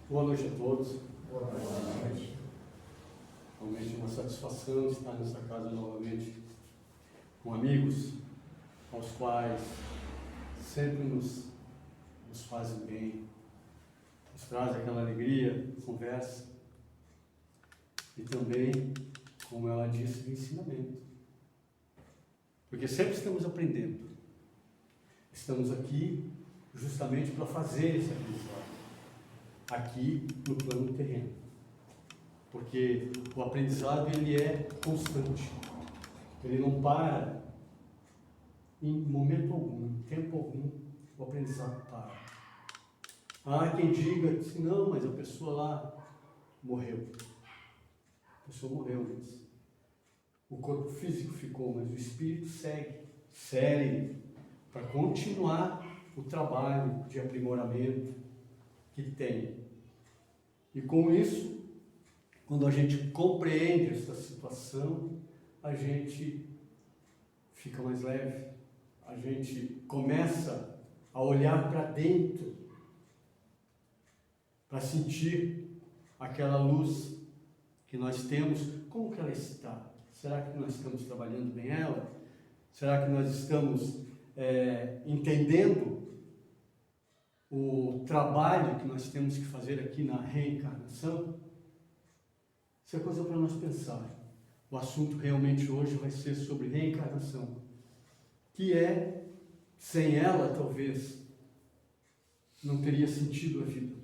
Boa noite a todos. Boa noite. Realmente é uma satisfação estar nessa casa novamente com amigos aos quais sempre nos fazem bem, nos traz aquela alegria, conversa e também, como ela disse, o ensinamento. Porque sempre estamos aprendendo. Estamos aqui justamente para fazer esse aprendizado, aqui no plano terreno. Porque o aprendizado ele é constante, ele não para em momento algum, em tempo algum, o aprendizado para. Há quem diga que não, mas a pessoa lá morreu. A pessoa morreu, mas o corpo físico ficou, mas o espírito segue para continuar o trabalho de aprimoramento que tem. E com isso, quando a gente compreende essa situação, a gente fica mais leve, a gente começa a olhar para dentro, para sentir aquela luz que nós temos, como que ela está? Será que nós estamos trabalhando bem ela? Será que nós estamos entendendo o trabalho que nós temos que fazer aqui na reencarnação? Isso é coisa para nós pensar. O assunto realmente hoje vai ser sobre reencarnação, que sem ela talvez não teria sentido a vida.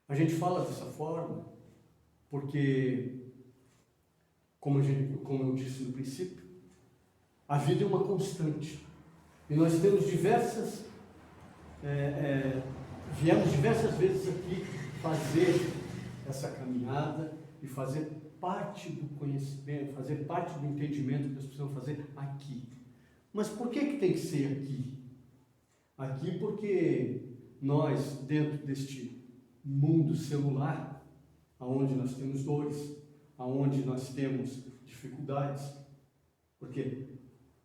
A gente fala dessa forma porque, como eu disse no princípio, a vida é uma constante e nós temos viemos diversas vezes aqui fazer essa caminhada e fazer parte do conhecimento, fazer parte do entendimento que nós precisamos fazer aqui. Mas por que tem que ser aqui? Aqui porque nós, dentro deste mundo celular, onde nós temos dores, onde nós temos dificuldades, porque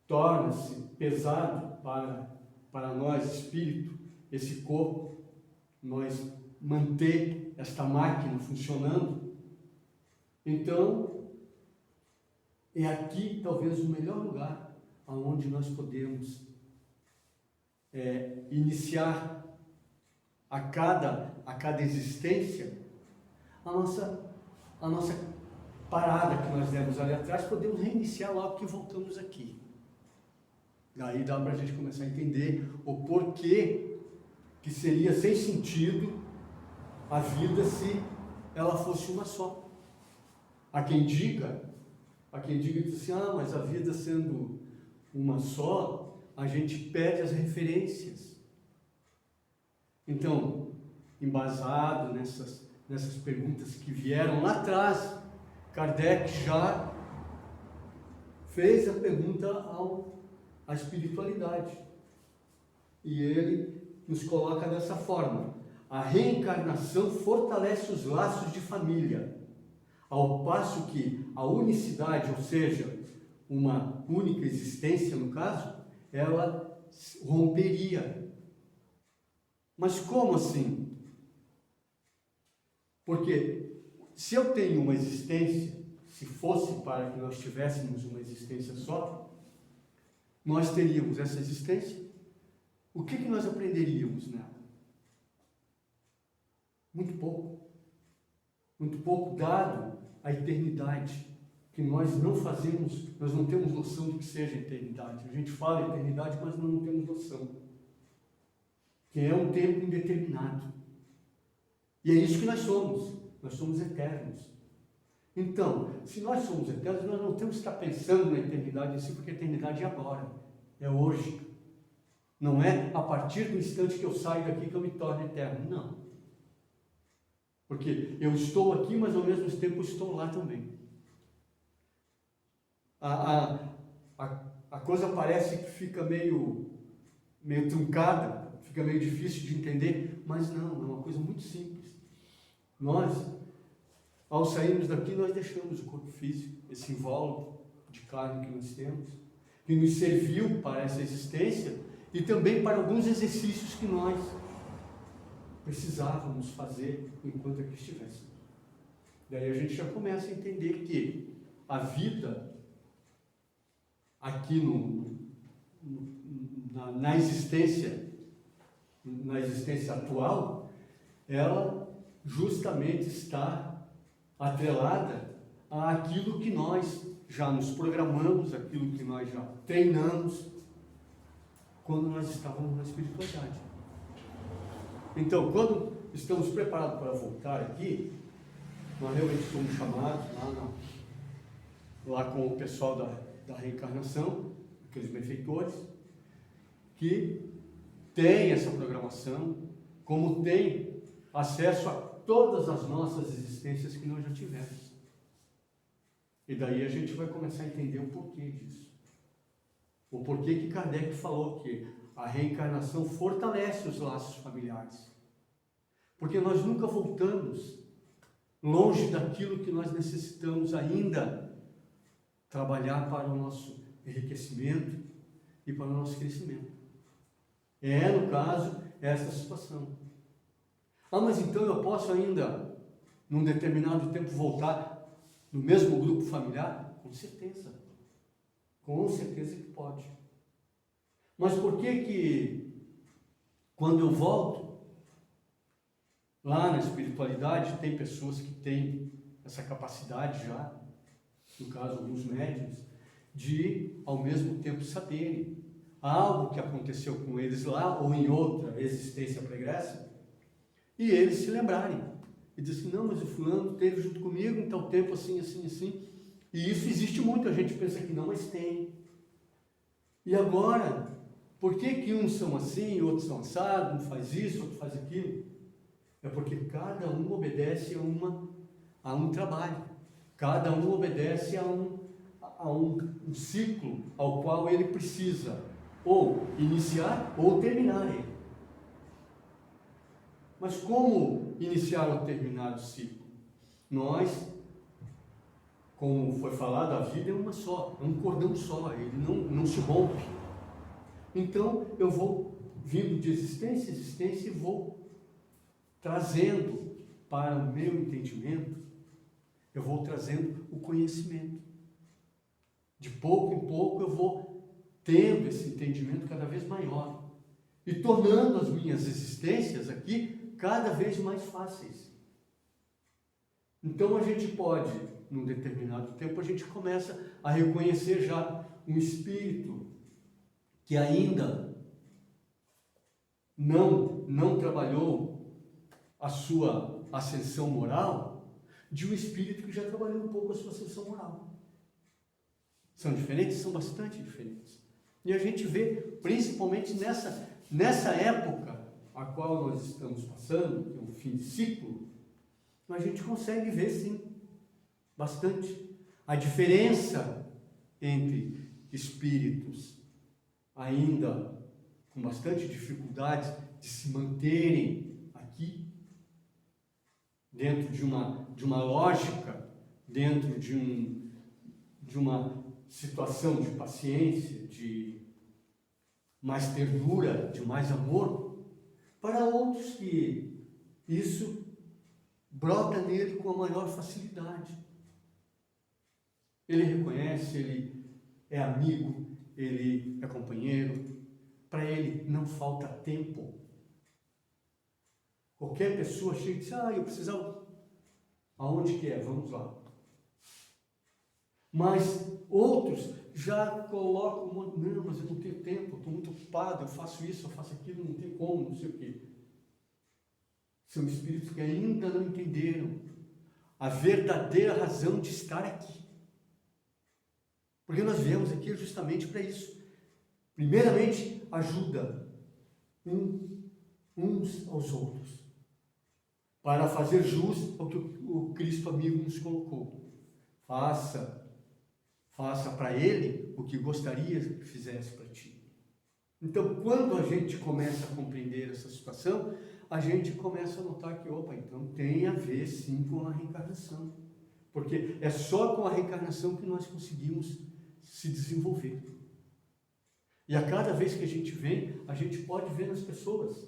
torna-se pesado para nós, espírito, esse corpo, nós manter esta máquina funcionando. Então, é aqui talvez o melhor lugar onde nós podemos iniciar a cada existência a nossa parada que nós demos ali atrás, podemos reiniciar logo que voltamos aqui. Daí dá para a gente começar a entender o porquê que seria sem sentido a vida se ela fosse uma só. Há quem diga assim, mas a vida sendo uma só, a gente perde as referências. Então, embasado nessas perguntas que vieram lá atrás, Kardec já fez a pergunta à espiritualidade. E ele nos coloca dessa forma: a reencarnação fortalece os laços de família, ao passo que a unicidade, ou seja, uma única existência no caso, ela romperia. Mas como assim? Porque se eu tenho uma existência, se fosse para que nós tivéssemos uma existência só, nós teríamos essa existência, o que nós aprenderíamos nela? Muito pouco. Muito pouco dado a eternidade, que nós não temos noção do que seja eternidade. A gente fala eternidade, mas não temos noção. Que é um tempo indeterminado. E é isso que nós somos eternos. Então, se nós somos eternos, nós não temos que estar pensando na eternidade em si, porque a eternidade é agora, é hoje. Não é a partir do instante que eu saio daqui que eu me torno eterno, não. Porque eu estou aqui, mas ao mesmo tempo estou lá também. A coisa parece que fica meio truncada, fica meio difícil de entender, mas não, é uma coisa muito simples. Nós, ao sairmos daqui, nós deixamos o corpo físico, esse invólucro de carne que nós temos, que nos serviu para essa existência e também para alguns exercícios que nós precisávamos fazer enquanto aqui estivéssemos. Daí a gente já começa a entender que a vida aqui na existência atual, ela justamente está atrelada àquilo que nós já nos programamos, aquilo que nós já treinamos quando nós estávamos na espiritualidade. Então, quando estamos preparados para voltar aqui, nós realmente somos chamados lá com o pessoal da reencarnação, aqueles benfeitores, que tem essa programação, como tem acesso a todas as nossas existências que nós já tivemos. E daí a gente vai começar a entender o porquê disso. O porquê que Kardec falou que a reencarnação fortalece os laços familiares. Porque nós nunca voltamos longe daquilo que nós necessitamos ainda trabalhar para o nosso enriquecimento e para o nosso crescimento. No caso, essa situação. Mas então eu posso ainda, num determinado tempo, voltar no mesmo grupo familiar? Com certeza. Com certeza que pode. Mas por que quando eu volto, lá na espiritualidade, tem pessoas que têm essa capacidade já, no caso alguns médiuns, de ao mesmo tempo saberem algo que aconteceu com eles lá ou em outra existência pregressa, e eles se lembrarem e dizer assim, não, mas o fulano esteve junto comigo em tal tempo assim, assim, assim, e isso existe muito, a gente pensa que não, mas tem. E agora, por que uns são assim, outros são assados, um faz isso, outro faz aquilo? É porque cada um obedece a um trabalho, cada um obedece a um ciclo ao qual ele precisa ou iniciar ou terminar ele. Mas como iniciar ou terminar o ciclo? Nós, como foi falado, a vida é uma só, é um cordão só, ele não se rompe. Então, eu vou vindo de existência em existência e vou trazendo para o meu entendimento, eu vou trazendo o conhecimento. De pouco em pouco eu vou tendo esse entendimento cada vez maior e tornando as minhas existências aqui cada vez mais fáceis. Então a gente pode, num determinado tempo, a gente começa a reconhecer já um espírito que ainda não trabalhou a sua ascensão moral, de um espírito que já trabalhou um pouco a sua ascensão moral. São diferentes? São bastante diferentes. E a gente vê, principalmente nessa época a qual nós estamos passando, que é um fim de ciclo, a gente consegue ver, sim, bastante a diferença entre espíritos ainda com bastante dificuldades de se manterem aqui, dentro de uma lógica, dentro de uma situação de paciência, de mais ternura, de mais amor, para outros que isso brota nele com a maior facilidade. Ele reconhece, ele é amigo, ele é companheiro, para ele não falta tempo. Qualquer pessoa chega e diz, eu precisava, aonde que é? Vamos lá. Mas outros já colocam, não, mas eu não tenho tempo, estou muito ocupado, eu faço isso, eu faço aquilo, não tem como, não sei o quê. São espíritos que ainda não entenderam a verdadeira razão de estar aqui. Porque nós viemos aqui justamente para isso. Primeiramente, ajuda uns aos outros, para fazer jus ao que o Cristo amigo nos colocou. Faça para ele o que gostaria que fizesse para ti. Então, quando a gente começa a compreender essa situação, a gente começa a notar que, então tem a ver sim com a reencarnação. Porque é só com a reencarnação que nós conseguimos se desenvolver. E a cada vez que a gente vem, a gente pode ver nas pessoas,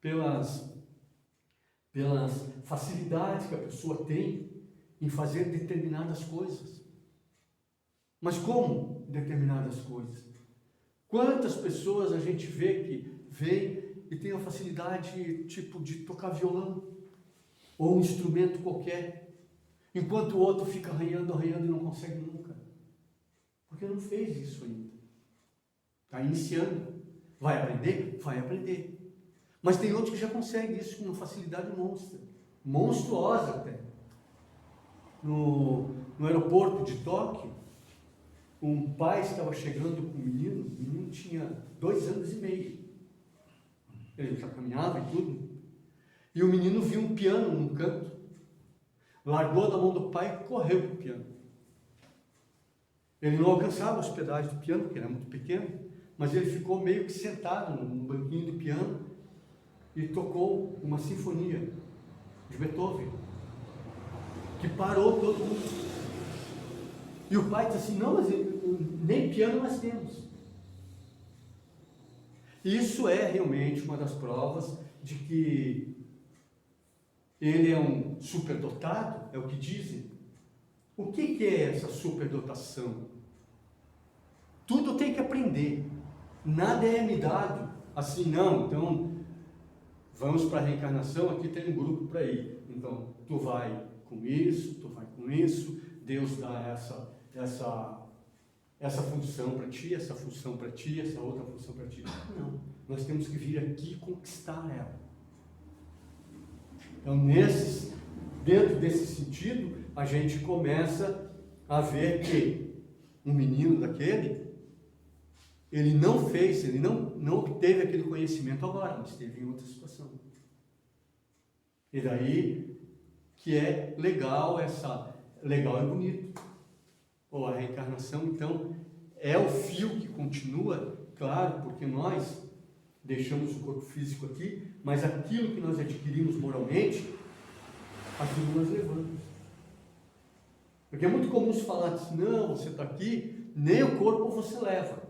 pelas pelas facilidades que a pessoa tem em fazer determinadas coisas. Mas como determinadas coisas? Quantas pessoas a gente vê que vem e tem a facilidade tipo de tocar violão ou um instrumento qualquer, enquanto o outro fica arranhando e não consegue nunca, porque não fez isso ainda. Está iniciando. Vai aprender? Vai aprender. Mas tem outros que já conseguem isso com uma facilidade monstruosa até. No aeroporto de Tóquio, um pai estava chegando com o menino tinha 2 anos e meio. Ele já caminhava e tudo. E o menino viu um piano num canto, largou da mão do pai e correu para o piano. Ele não alcançava os pedais do piano, porque era muito pequeno, mas ele ficou meio que sentado no banquinho do piano e tocou uma sinfonia de Beethoven, que parou todo mundo. E o pai disse assim, não, mas nem piano nós temos. Isso é realmente uma das provas de que ele é um superdotado, é o que dizem. O que é essa superdotação? Tudo tem que aprender, nada é me dado assim, não. Então, vamos para a reencarnação, aqui tem um grupo para ir. Então, tu vai com isso, tu vai com isso, Deus dá essa função para ti, essa função para ti, essa outra função para ti. Não, nós temos que vir aqui conquistar ela. Então, dentro desse sentido, a gente começa a ver que um menino daquele, ele não obteve aquele conhecimento agora, mas teve em outra situação. E daí que é legal e bonito. Ou a reencarnação, então, é o fio que continua, claro, porque nós deixamos o corpo físico aqui, mas aquilo que nós adquirimos moralmente, aquilo nós levamos. Porque é muito comum se falar assim, não, você está aqui, nem o corpo você leva.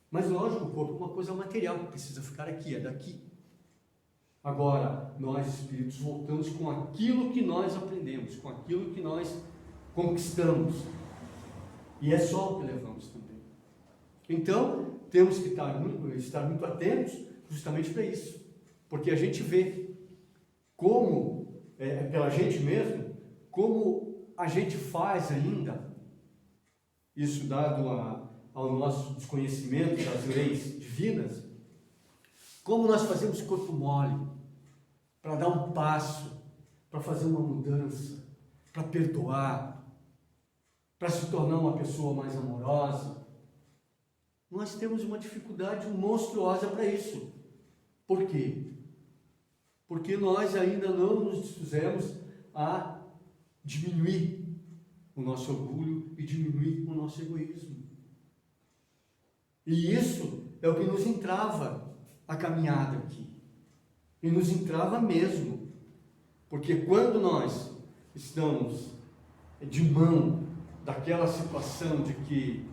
Mas lógico, o corpo é uma coisa material, que precisa ficar aqui, é daqui. Agora, nós espíritos voltamos com aquilo que nós aprendemos, com aquilo que nós conquistamos. E é só o que levamos também. Então, temos que estar muito atentos justamente para isso. Porque a gente vê como, pela gente mesmo, como a gente faz ainda, isso dado ao nosso desconhecimento das leis divinas, como nós fazemos corpo mole para dar um passo, para fazer uma mudança, para perdoar, para se tornar uma pessoa mais amorosa. Nós temos uma dificuldade monstruosa para isso. Por quê? Porque nós ainda não nos dispusemos a diminuir o nosso orgulho e diminuir o nosso egoísmo. E isso é o que nos entrava a caminhada aqui. E nos entrava mesmo. Porque quando nós estamos de mão daquela situação de que,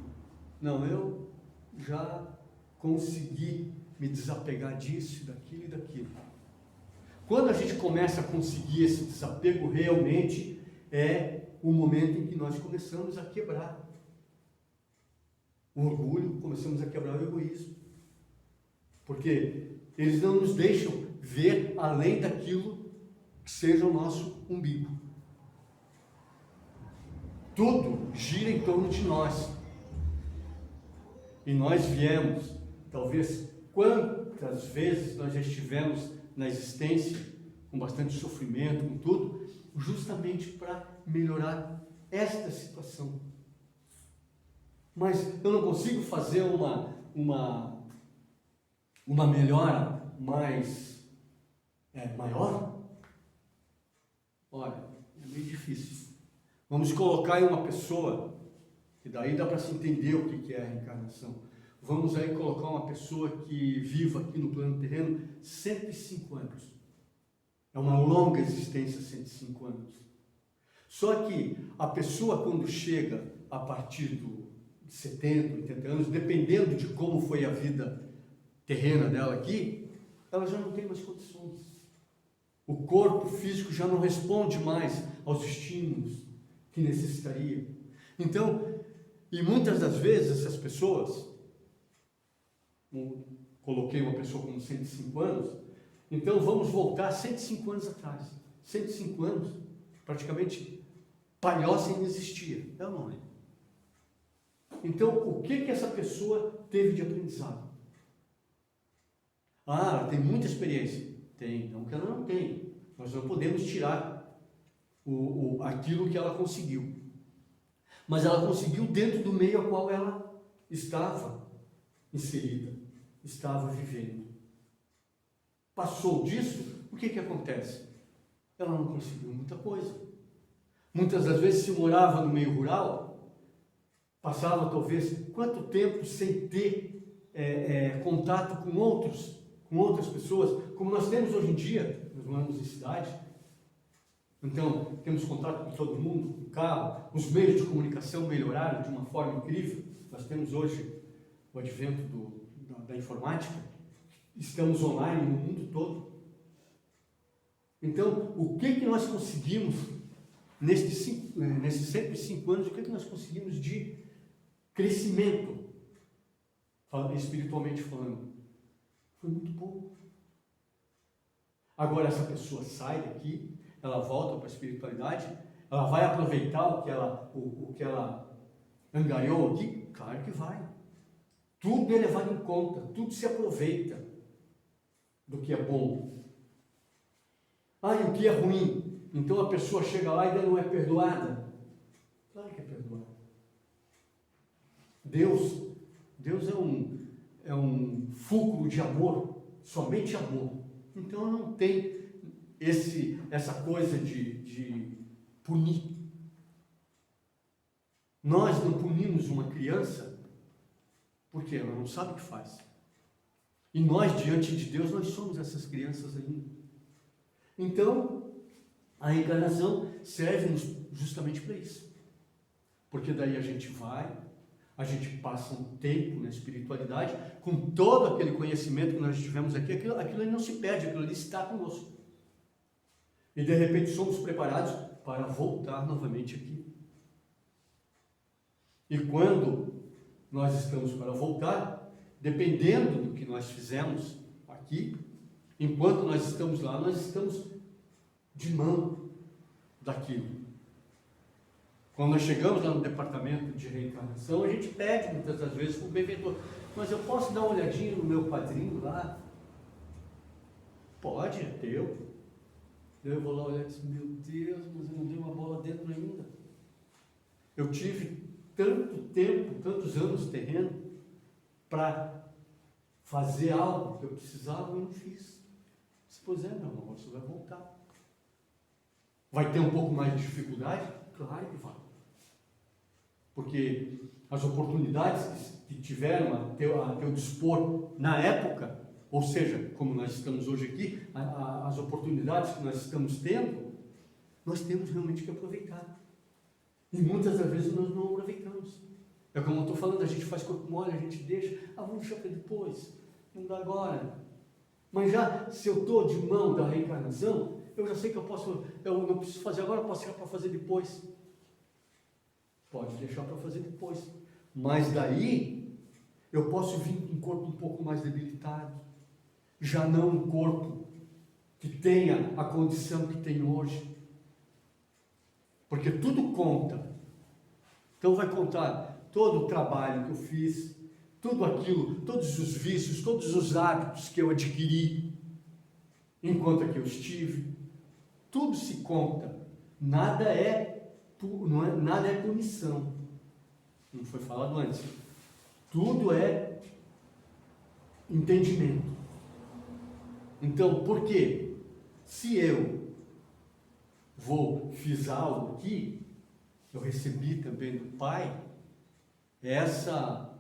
não, eu já consegui me desapegar disso, daquilo e daquilo. Quando a gente começa a conseguir esse desapego, realmente é o momento em que nós começamos a quebrar o orgulho, começamos a quebrar o egoísmo. Porque eles não nos deixam ver além daquilo que seja o nosso umbigo. Tudo gira em torno de nós. E nós viemos, talvez, quantas vezes nós já estivemos na existência, com bastante sofrimento, com tudo, justamente para melhorar esta situação. Mas eu não consigo fazer uma melhora maior? Olha, é meio difícil. Vamos colocar em uma pessoa, que daí dá para se entender o que é a reencarnação. Vamos aí colocar uma pessoa que viva aqui no plano terreno 105 anos. É uma longa existência, 105 anos. Só que a pessoa, quando chega a partir de 70, 80 anos, dependendo de como foi a vida terrena dela aqui, ela já não tem mais condições. O corpo físico já não responde mais aos estímulos que necessitaria. Então, e muitas das vezes essas pessoas, coloquei uma pessoa com 105 anos, então vamos voltar 105 anos atrás. 105 anos, praticamente, palhoça ainda existia. É ou não é? Então, o que essa pessoa teve de aprendizado? Ah, ela tem muita experiência. Tem, não que ela não tem. Nós não podemos tirar aquilo que ela conseguiu. Mas ela conseguiu dentro do meio ao qual ela estava inserida, estava vivendo. Passou disso, o que acontece? Ela não conseguiu muita coisa. Muitas das vezes, se morava no meio rural, passava talvez quanto tempo sem ter contato com outras pessoas, como nós temos hoje em dia. Nós moramos em cidade, então temos contato com todo mundo, com carro, os meios de comunicação melhoraram de uma forma incrível. Nós temos hoje o advento da informática, estamos online no mundo todo. Então, o que nós conseguimos nesses 105 anos, o que nós conseguimos de crescimento, espiritualmente falando? Foi muito pouco. Agora essa pessoa sai daqui, ela volta para a espiritualidade, ela vai aproveitar o que ela angariou aqui? Claro que vai. Tudo é levado em conta, tudo se aproveita do que é bom. Ah, e o que é ruim? Então a pessoa chega lá e ainda não é perdoada. Claro que é perdoada. Deus é um fulcro de amor, somente amor. Então não tem essa coisa de punir. Nós não punimos uma criança porque ela não sabe o que faz. E nós, diante de Deus, nós somos essas crianças ainda. Então, a reencarnação serve-nos justamente para isso. Porque daí a gente gente passa um tempo na espiritualidade, com todo aquele conhecimento que nós tivemos aqui, aquilo ali não se perde, aquilo ali está conosco. E de repente somos preparados para voltar novamente aqui. E quando nós estamos para voltar, dependendo do que nós fizemos aqui, enquanto nós estamos lá, nós estamos de mão daquilo. Quando nós chegamos lá no departamento de reencarnação, a gente pede muitas das vezes para o benfeitor: mas eu posso dar uma olhadinha no meu padrinho lá? Pode, é teu. Eu vou lá olhar e disse: meu Deus, mas eu não dei uma bola dentro ainda. Eu tive tanto tempo, tantos anos terreno para fazer algo que eu precisava e não fiz. Pois é, meu irmão, você vai voltar. Vai ter um pouco mais de dificuldade? Claro que vai. Porque as oportunidades que tiveram a teu dispor na época, ou seja, como nós estamos hoje aqui, as oportunidades que nós estamos tendo, nós temos realmente que aproveitar. E muitas das vezes nós não aproveitamos. É como eu estou falando, a gente faz corpo mole, a gente deixa, vamos deixar para depois, não dá agora. Mas já, se eu estou de mão da reencarnação, eu já sei que eu não preciso fazer agora, eu posso deixar para fazer depois. Pode deixar para fazer depois. Mas daí, eu posso vir com um corpo um pouco mais debilitado. Já não um corpo que tenha a condição que tem hoje. Porque tudo conta. Então vai contar todo o trabalho que eu fiz, tudo aquilo, todos os vícios, todos os hábitos que eu adquiri enquanto aqui eu estive. Tudo se conta. Nada é punição. Não foi falado antes. Tudo é entendimento. Então, por quê? Se eu fiz algo aqui, eu recebi também do Pai essa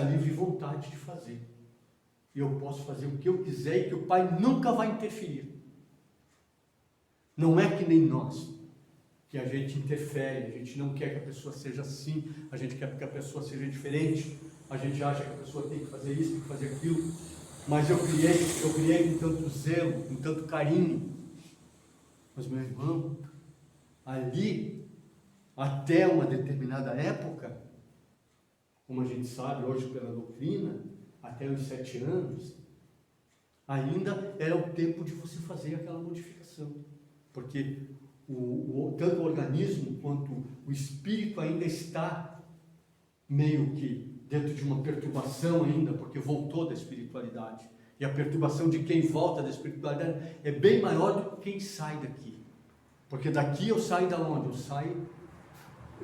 livre vontade de fazer. E eu posso fazer o que eu quiser e que o Pai nunca vai interferir. Não é que nem nós, que a gente interfere, a gente não quer que a pessoa seja assim, a gente quer que a pessoa seja diferente, a gente acha que a pessoa tem que fazer isso, tem que fazer aquilo. mas eu criei com tanto zelo, com tanto carinho. Mas, meu irmão, ali, até uma determinada época, como a gente sabe hoje pela doutrina, até os 7 anos, ainda era o tempo de você fazer aquela modificação. Porque tanto o organismo quanto o espírito ainda está meio que dentro de uma perturbação ainda, porque voltou da espiritualidade. E a perturbação de quem volta da espiritualidade é bem maior do que quem sai daqui. Porque daqui eu saio da onde? Eu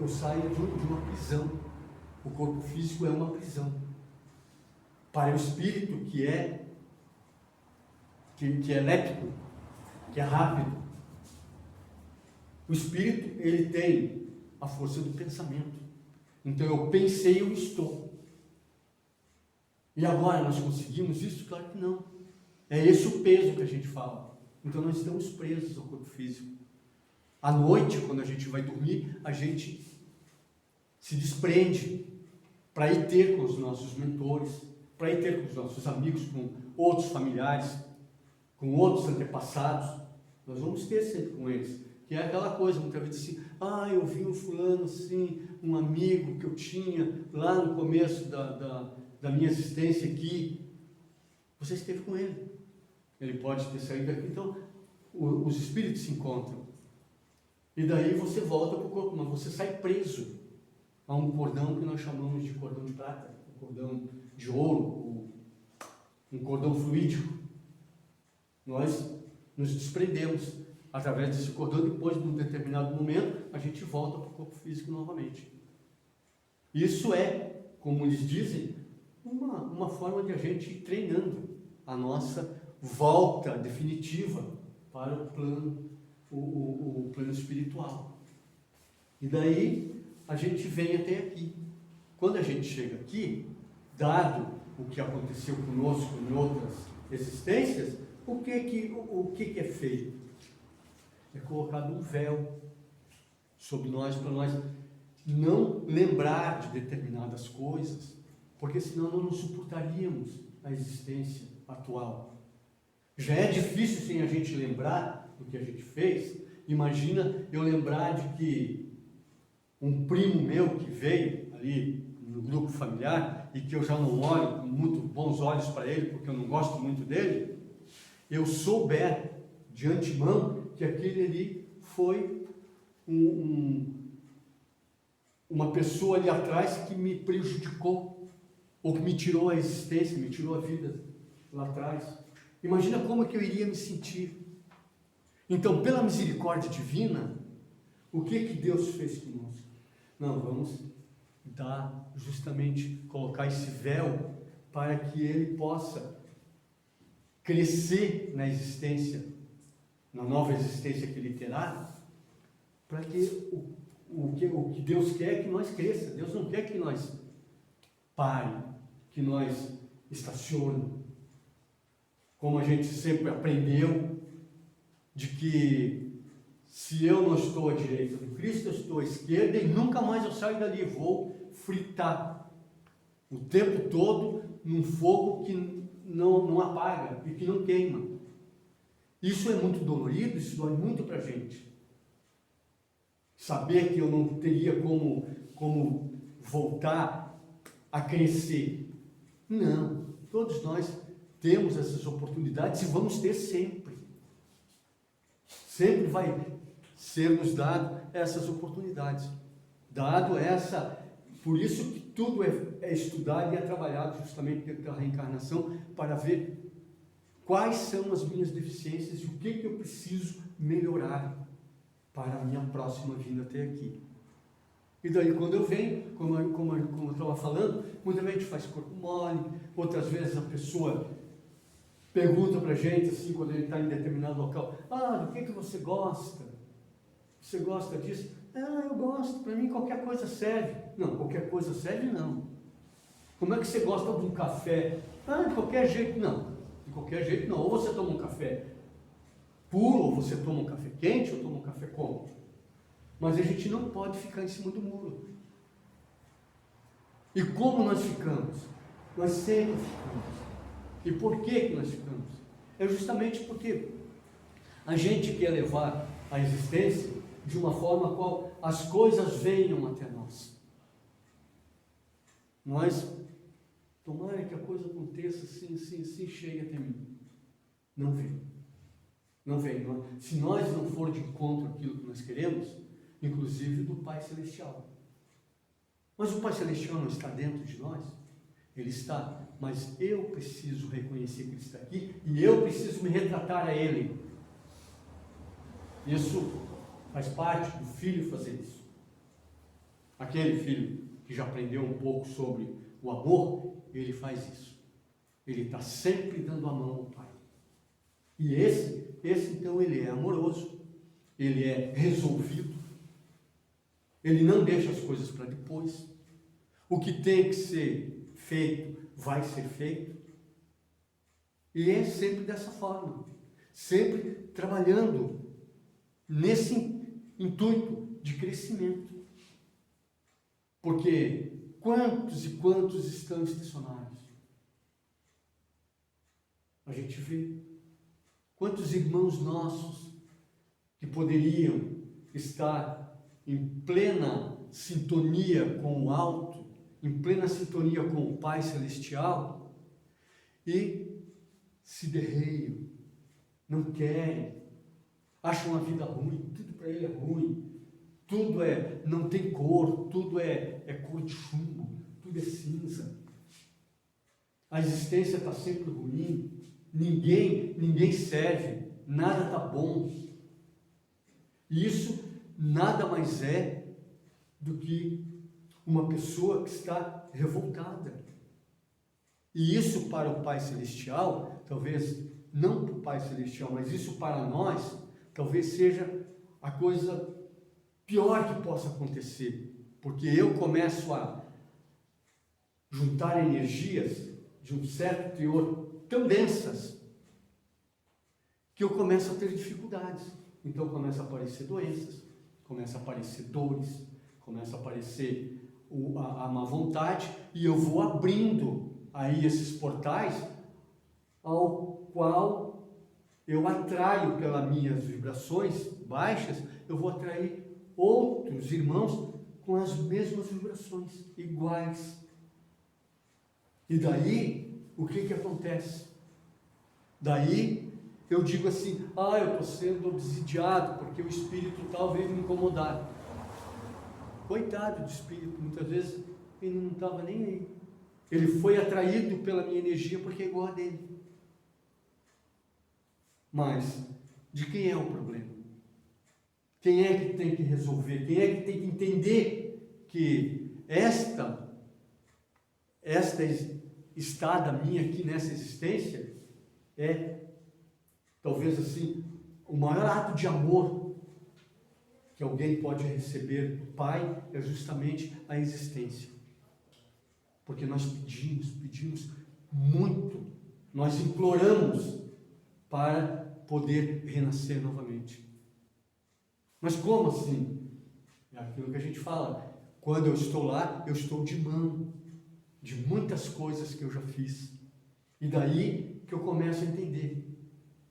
saio de uma prisão. O corpo físico é uma prisão. Para o espírito que é elétrico, que é rápido. O espírito, ele tem a força do pensamento. Então eu pensei, eu estou. E agora nós conseguimos isso? Claro que não. É esse o peso que a gente fala. Então nós estamos presos ao corpo físico. À noite, quando a gente vai dormir, a gente se desprende para ir ter com os nossos mentores, para ir ter com os nossos amigos, com outros familiares, com outros antepassados. Nós vamos ter sempre com eles. Que é aquela coisa, muitas vezes assim, eu vi um fulano assim, um amigo que eu tinha lá no começo da minha existência aqui. Você esteve com ele. Ele pode ter saído daqui. Então, os espíritos se encontram. E daí você volta para o corpo, mas você sai preso a um cordão que nós chamamos de cordão de prata, um cordão de ouro, um cordão fluídico. Nós nos desprendemos através desse cordão, depois de um determinado momento, a gente volta para o corpo físico novamente. Isso é, como eles dizem, uma forma de a gente ir treinando a nossa volta definitiva para o plano espiritual. E daí a gente vem até aqui. Quando a gente chega aqui, dado o que aconteceu conosco em outras existências, o que é feito? É colocado um véu sobre nós, para nós não lembrar de determinadas coisas, porque senão não nos suportaríamos a existência atual. Já é difícil sem a gente lembrar do que a gente fez. Imagina eu lembrar de que um primo meu que veio ali no grupo familiar, e que eu já não olho com muito bons olhos para ele, porque eu não gosto muito dele, eu souber de antemão que aquele ali foi uma pessoa ali atrás que me prejudicou, ou que me tirou a existência, me tirou a vida lá atrás. Imagina como é que eu iria me sentir. Então, pela misericórdia divina, o que Deus fez conosco? Não, vamos colocar esse véu para que ele possa crescer na existência, na nova existência que ele terá, para que o que Deus quer é que nós cresça. Deus não quer que nós pare, que nós estacione. Como a gente sempre aprendeu, de que se eu não estou à direita do Cristo, eu estou à esquerda e nunca mais eu saio dali, vou fritar o tempo todo num fogo que não apaga e que não queima. Isso é muito dolorido, isso dói muito para a gente. Saber que eu não teria como voltar a crescer. Não, todos nós temos essas oportunidades e vamos ter sempre. Sempre vai ser nos dado essas oportunidades. Por isso que tudo é estudado e é trabalhado justamente dentro da reencarnação, para ver quais são as minhas deficiências e o que eu preciso melhorar para a minha próxima vinda até aqui. E daí quando eu venho, como eu estava falando, muitas vezes a gente faz corpo mole, outras vezes a pessoa pergunta para a gente, assim, quando ele está em determinado local, do que você gosta? Você gosta disso? Eu gosto, para mim qualquer coisa serve. Não, qualquer coisa serve não. Como é que você gosta de um café? De qualquer jeito não. De qualquer jeito não. Ou você toma um café puro, ou você toma um café quente, ou toma um café como. Mas a gente não pode ficar em cima do muro. E como nós ficamos? Nós sempre ficamos E por que nós ficamos? É justamente porque a gente quer levar a existência de uma forma a qual as coisas venham até nós. Nós, tomara que a coisa aconteça assim, chegue até mim. Não vem. Não vem. Se nós não for de encontro àquilo que nós queremos, inclusive do Pai Celestial. Mas o Pai Celestial não está dentro de nós? Ele está, mas eu preciso reconhecer que Ele está aqui e eu preciso me retratar a Ele. Isso faz parte do filho fazer isso. Aquele filho que já aprendeu um pouco sobre o amor, ele faz isso. Ele está sempre dando a mão ao Pai. E esse então, ele é amoroso, ele é resolvido, ele não deixa as coisas para depois. O que tem que ser feito, vai ser feito. E é sempre dessa forma, sempre trabalhando nesse intuito de crescimento. Porque quantos e quantos estão estacionários? A gente vê quantos irmãos nossos que poderiam estar em plena sintonia com o alto, em plena sintonia com o Pai Celestial, e se derreiam, não querem, acham a vida ruim, tudo para ele é ruim, tudo não tem cor, tudo é cor de chumbo, tudo é cinza. A existência está sempre ruim, ninguém serve, nada está bom. E isso nada mais é do que uma pessoa que está revoltada. E isso para o Pai Celestial, talvez não para o Pai Celestial, mas isso para nós, talvez seja a coisa pior que possa acontecer, porque eu começo a juntar energias de um certo teor tão densas que eu começo a ter dificuldades. Então começa a aparecer doenças, começa a aparecer dores, começa a aparecer a má vontade, e eu vou abrindo aí esses portais ao qual eu atraio pelas minhas vibrações baixas, eu vou atrair outros irmãos com as mesmas vibrações, iguais. E daí, o que acontece? Daí, eu digo assim, eu estou sendo obsidiado, porque o espírito tal veio me incomodar. Coitado do espírito, muitas vezes ele não estava nem aí. Ele foi atraído pela minha energia porque é igual a dele. Mas, de quem é o problema? Quem é que tem que resolver? Quem é que tem que entender que esta estada minha aqui nessa existência é, talvez assim, o maior ato de amor que alguém pode receber do Pai é justamente a existência. Porque nós pedimos muito, nós imploramos para poder renascer novamente. Mas como assim? É aquilo que a gente fala, quando eu estou lá, eu estou de mão de muitas coisas que eu já fiz. E daí que eu começo a entender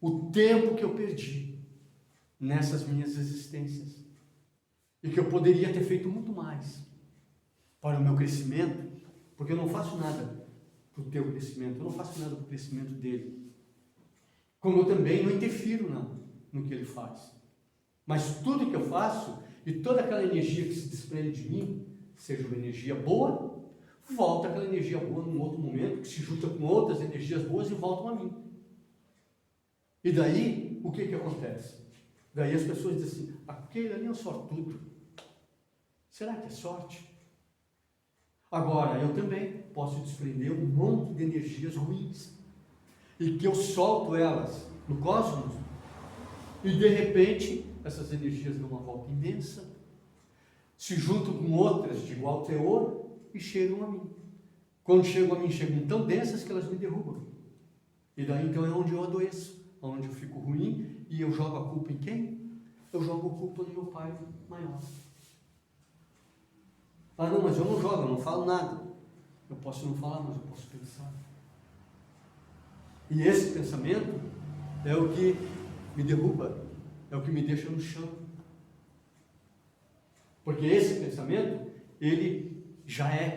o tempo que eu perdi nessas minhas existências. E que eu poderia ter feito muito mais para o meu crescimento, porque eu não faço nada para o teu crescimento, eu não faço nada para o crescimento dele. Como eu também não interfiro no que ele faz. Mas tudo que eu faço, e toda aquela energia que se desprende de mim, seja uma energia boa, volta aquela energia boa num outro momento, que se junta com outras energias boas e voltam a mim. E daí, o que acontece? Daí as pessoas dizem assim, aquele ali é um sortudo. Será que é sorte? Agora, eu também posso desprender um monte de energias ruins, e que eu solto elas no cosmos, e de repente, essas energias dão uma volta imensa, se juntam com outras de igual teor, e chegam a mim. Quando chegam a mim, chegam tão densas que elas me derrubam. E daí então é onde eu adoeço, onde eu fico ruim, e eu jogo a culpa em quem? Eu jogo a culpa no meu Pai maior. Não, mas eu não jogo, eu não falo nada. Eu posso não falar, mas eu posso pensar. E esse pensamento é o que me derruba, é o que me deixa no chão. Porque esse pensamento, ele já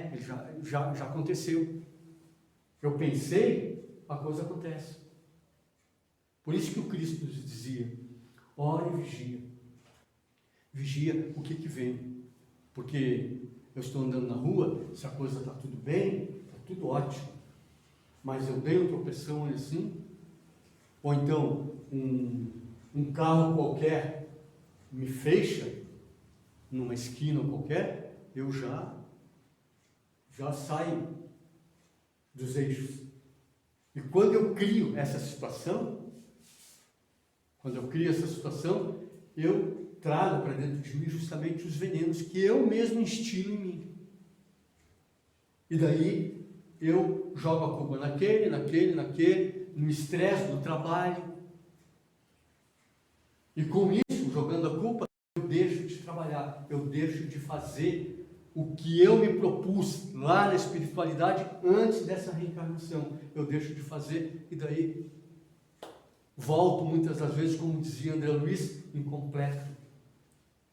aconteceu. Eu pensei, a coisa acontece. Por isso que o Cristo nos dizia, ora e vigia. Vigia o que vem. Porque eu estou andando na rua, se a coisa está tudo bem, está tudo ótimo. Mas eu dei um tropeção assim, ou então um carro qualquer me fecha numa esquina qualquer, eu já saio dos eixos. E quando eu crio essa situação, eu trago para dentro de mim justamente os venenos que eu mesmo instilo em mim. E daí eu jogo a culpa naquele, no estresse do trabalho. E com isso, jogando a culpa, eu deixo de trabalhar, eu deixo de fazer o que eu me propus lá na espiritualidade antes dessa reencarnação. Eu deixo de fazer e daí volto muitas das vezes, como dizia André Luiz, incompleto.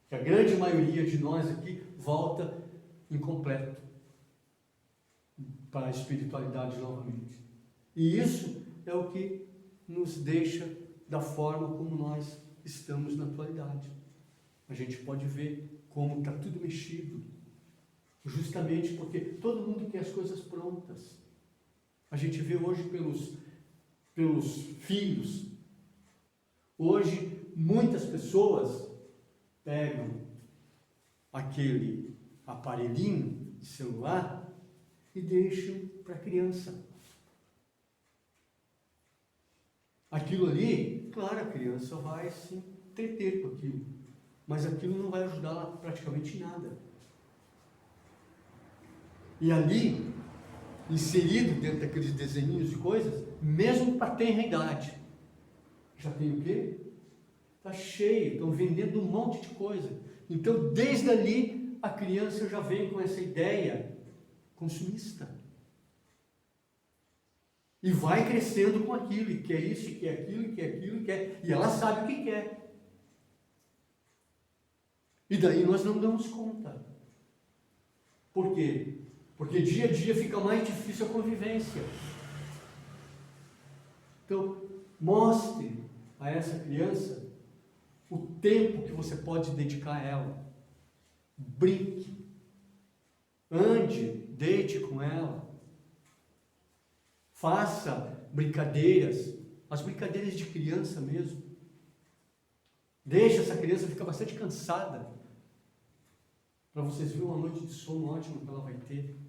Que a grande maioria de nós aqui volta incompleto para a espiritualidade novamente. E isso é o que nos deixa da forma como nós estamos na atualidade. A gente pode ver como está tudo mexido, justamente porque todo mundo quer as coisas prontas. A gente vê hoje pelos filhos. Hoje, muitas pessoas pegam aquele aparelhinho de celular e deixam para a criança. Aquilo ali, claro, a criança vai se entreter com aquilo, mas aquilo não vai ajudá-la praticamente em nada. E ali, inserido dentro daqueles desenhinhos e coisas, mesmo para ter idade, já tem o quê? Está cheio, estão vendendo um monte de coisa. Então, desde ali, a criança já vem com essa ideia consumista. E vai crescendo com aquilo, e quer isso, e quer aquilo, e quer aquilo, e quer. E ela sabe o que quer. E daí nós não damos conta. Por quê? Porque dia a dia fica mais difícil a convivência. Então, mostre a essa criança o tempo que você pode dedicar a ela. Brinque. Ande, deite com ela. Faça brincadeiras, as brincadeiras de criança mesmo. Deixe essa criança ficar bastante cansada, para vocês verem uma noite de sono ótima que ela vai ter.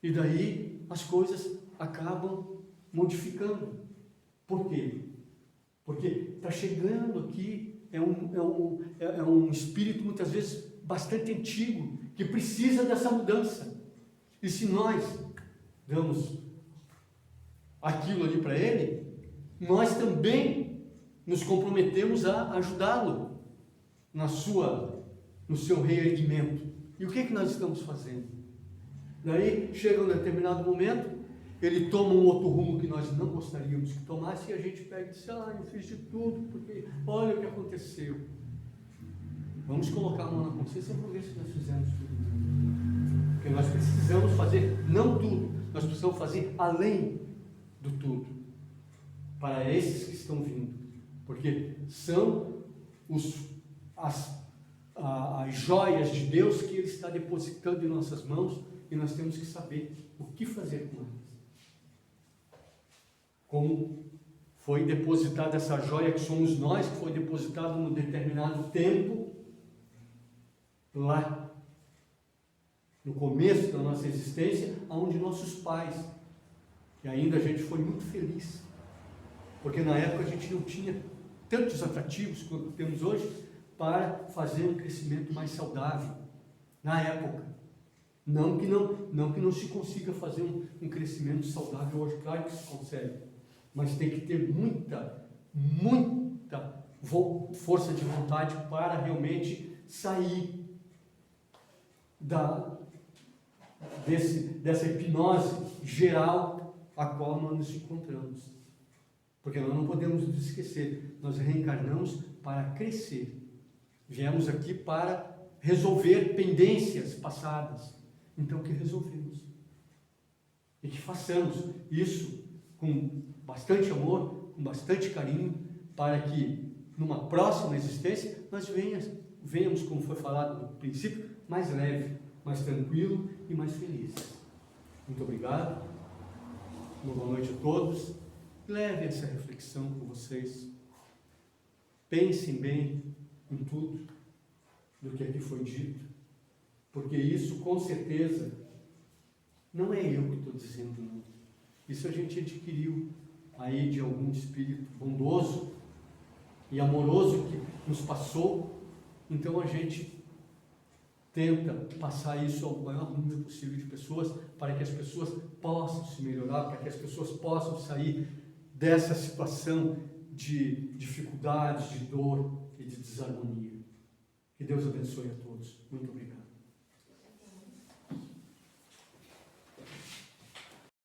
E daí as coisas acabam modificando. Por quê? Porque está chegando aqui, é um espírito muitas vezes bastante antigo, que precisa dessa mudança. E se nós damos aquilo ali para ele, nós também nos comprometemos a ajudá-lo no seu reerguimento. E o que nós estamos fazendo? Daí chega um determinado momento, ele toma um outro rumo que nós não gostaríamos que tomasse, e a gente pega e diz, eu fiz de tudo, porque olha o que aconteceu. Vamos colocar a mão na consciência e vamos ver se nós fizemos tudo. Porque nós precisamos fazer, não tudo, nós precisamos fazer além do tudo, para esses que estão vindo, porque são as joias de Deus que Ele está depositando em nossas mãos, e nós temos que saber o que fazer com elas. Como foi depositada essa joia que somos nós, que foi depositado num determinado tempo, lá, no começo da nossa existência, onde nossos pais, e ainda a gente foi muito feliz, porque na época a gente não tinha tantos atrativos quanto temos hoje, para fazer um crescimento mais saudável, na época. Não que não se consiga fazer um crescimento saudável hoje, claro que se consegue, mas tem que ter muita força de vontade para realmente sair dessa hipnose geral a qual nós nos encontramos. Porque nós não podemos nos esquecer, nós reencarnamos para crescer. Viemos aqui para resolver pendências passadas. Então, que resolvemos. E que façamos isso com bastante amor, com bastante carinho, para que numa próxima existência nós venhamos, como foi falado no princípio, mais leve, mais tranquilo e mais feliz. Muito obrigado. Uma boa noite a todos. Leve essa reflexão com vocês. Pensem bem em tudo do que aqui foi dito, porque isso com certeza não é eu que estou dizendo, não. Isso a gente adquiriu aí de algum espírito bondoso e amoroso que nos passou. Então a gente tenta passar isso ao maior número possível de pessoas, para que as pessoas possam se melhorar, para que as pessoas possam sair dessa situação de dificuldade, de dor e de desarmonia. Que Deus abençoe a todos. Muito obrigado.